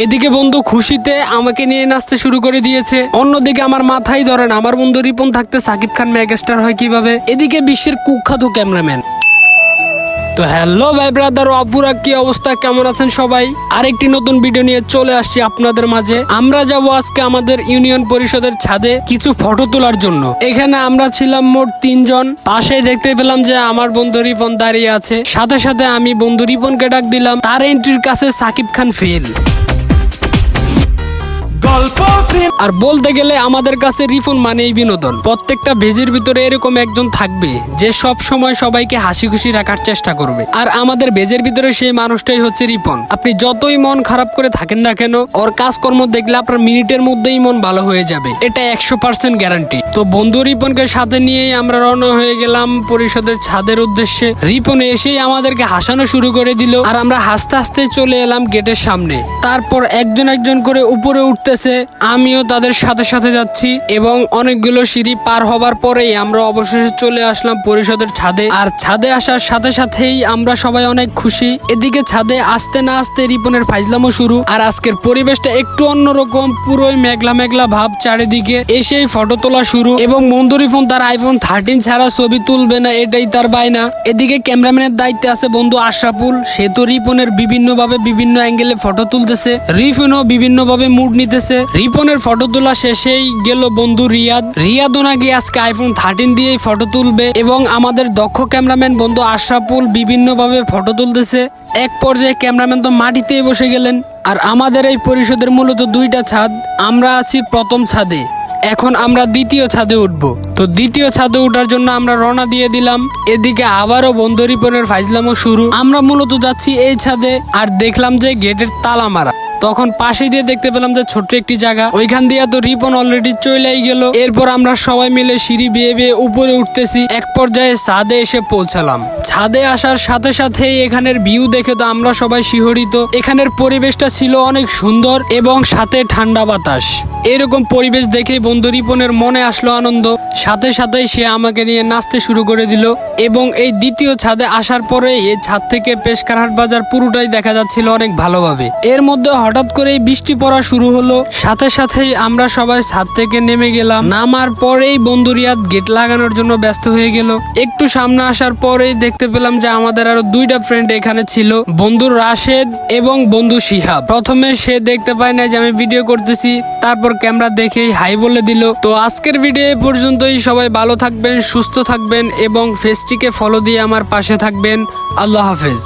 এদিকে বন্ধু খুশিতে আমাকে নিয়ে নাচতে শুরু করে দিয়েছে, অন্যদিকে আমার মাথায় ধরেন আমার বন্ধু রিপন থাকতে সাকিব খান মেগাস্টার হয় কিভাবে। এদিকে বিশ্বের কুখ্যাত ক্যামেরাম্যান। তো হ্যালো ভাই ব্রাদার ও আপুরা, কি অবস্থা, কেমন আছেন সবাই? আরেকটি নতুন ভিডিও নিয়ে চলে আসছি আপনাদের মাঝে। আমরা যাব আজকে আমাদের ইউনিয়ন পরিষদের ছাদে কিছু ফটো তোলার জন্য। এখানে আমরা ছিলাম মোট 3 জন। পাশেই দেখতে পেলাম যে আমার বন্ধু রিপন দাঁড়িয়ে আছে, সাথে সাথে আমি বন্ধু রিপনকে ডাক দিলাম। তার এন্ট্রির কাছে সাকিব খান ফেল। আর বলতে গেলে আমাদের কাছে রিপন মানেই বিনোদন। প্রত্যেকটা ভেজের ভিতরে এরকম একজন থাকবে যে সব সময় সবাইকে হাসি খুশি রাখার চেষ্টা করবে, আর আমাদের ভেজের ভিতরে সেই মানুষটাই হচ্ছে রিপন। আপনি যতই মন খারাপ করে থাকেন না কেন, ওর কাজকর্ম দেখলে আপনার মিনিটের মধ্যেই মন ভালো হয়ে যাবে, এটা 100% গ্যারান্টি। তো বন্ধু রিপনকে সাথে নিয়েই আমরা রওনা হয়ে গেলাম পরিষদের ছাদের উদ্দেশ্যে। রিপন এসেই আমাদেরকে হাসানো শুরু করে দিল, আর আমরা হাসতে হাসতে চলে এলাম গেটের সামনে। তারপর একজন একজন করে উপরে উঠতেছে, আমিও তাদের সাথে সাথে যাচ্ছি, এবং অনেকগুলো সিঁড়ি পার হবার পরেই আমরা অবশেষে চলে আসলাম পরিষদের ছাদে। আর ছাদে আসার সাথে সাথেই আমরা সবাই অনেক খুশি। এদিকে ছাদে আসতে না আসতে রিপনের ফাইজলামও শুরু। আর আজকের পরিবেশটা একটু অন্যরকম, পুরোই মেঘলা মেঘলা ভাব চারিদিকে। এসেই ফটো তোলা শুরু, এবং বন্ধু রিপন তার আইফোন 13 ছাড়া ছবি তুলবে না, এটাই তার বায়না। এদিকে ক্যামেরাম্যানের দায়িত্বে আছে বন্ধু আশরাফুল। সে তো রিপনের বিভিন্ন ভাবে বিভিন্ন অ্যাঙ্গেলে ফটো তুলতেছে, রিপনও বিভিন্ন ভাবে মুড নিতেছে। রিপনের ফটো তোলা শেষেই গেল বন্ধু রিয়াদও নাকি আজকে আইফোন 13 দিয়েই ফটো তুলবে, এবং আমাদের দক্ষ ক্যামেরাম্যান বন্ধু আশরাফুল বিভিন্ন ভাবে ফটো তুলতেছে। এক পর্যায়ে ক্যামেরাম্যান তো মাটিতেই বসে গেলেন। আর আমাদের এই পরিষদের মূলত 2টা ছাদ, আমরা আছি প্রথম ছাদে, এখন আমরা দ্বিতীয় ছাদে উঠবো। তো দ্বিতীয় ছাদে ওঠার জন্য আমরা রওনা দিয়ে দিলাম। এদিকে আবারও বন্ধু রিপনের ফাইজলামও শুরু। আমরা মূলত যাচ্ছি এই ছাদে, আর দেখলাম যে গেটের তালা মারা। তখন পাশে দিয়ে দেখতে পেলাম যে ছোট্ট একটি জায়গা, ওইখান দিয়ে তো রিপন অলরেডি চলেই গেল। এরপর আমরা সবাই মিলে সিঁড়ি বেয়ে বেয়ে উপরে উঠতেছি। এক পর্যায়ে ছাদে এসে পৌঁছালাম। ছাদে আসার সাথে সাথে এখানের ভিউ দেখে তো আমরা সবাই শিহরিত। এখানের পরিবেশটা ছিল অনেক সুন্দর, এবং সাথে ঠান্ডা বাতাস। এরকম পরিবেশ দেখে বন্ধু রিপনের মনে আসলো আনন্দ। সাথে সাথেই সে আমাকে নিয়ে নাচতে শুরু করে দিল। এবং এই দ্বিতীয় ছাদে আসার পরে এই ছাদ থেকে পেশকারহাট বাজার পুরোটাই দেখা যাচ্ছিল অনেক ভালোভাবে। এর মধ্যে হঠাৎ করেই বৃষ্টি পড়া শুরু হলো। সাথে সাথেই আমরা সবাই ছাদ থেকে নেমে গেলাম। নামার পরেই বন্ধু রিয়াদ গেট লাগানোর জন্য ব্যস্ত হয়ে গেল। একটু সামনে আসার পরেই দেখতে পেলাম যে আমাদের আরো 2টা ফ্রেন্ড এখানে ছিল, বন্ধু রাশেদ এবং বন্ধু শিহাব। প্রথমে সে দেখতে পায় না যে আমি ভিডিও করতেছি, তারপর ক্যামেরা দেখেই হাই বলে দিল। তো আজকের ভিডিও এ পর্যন্তই। সবাই ভালো থাকবেন, সুস্থ থাকবেন, এবং ফেসটিকে ফলো দিয়ে আমার পাশে থাকবেন। আল্লাহ হাফেজ।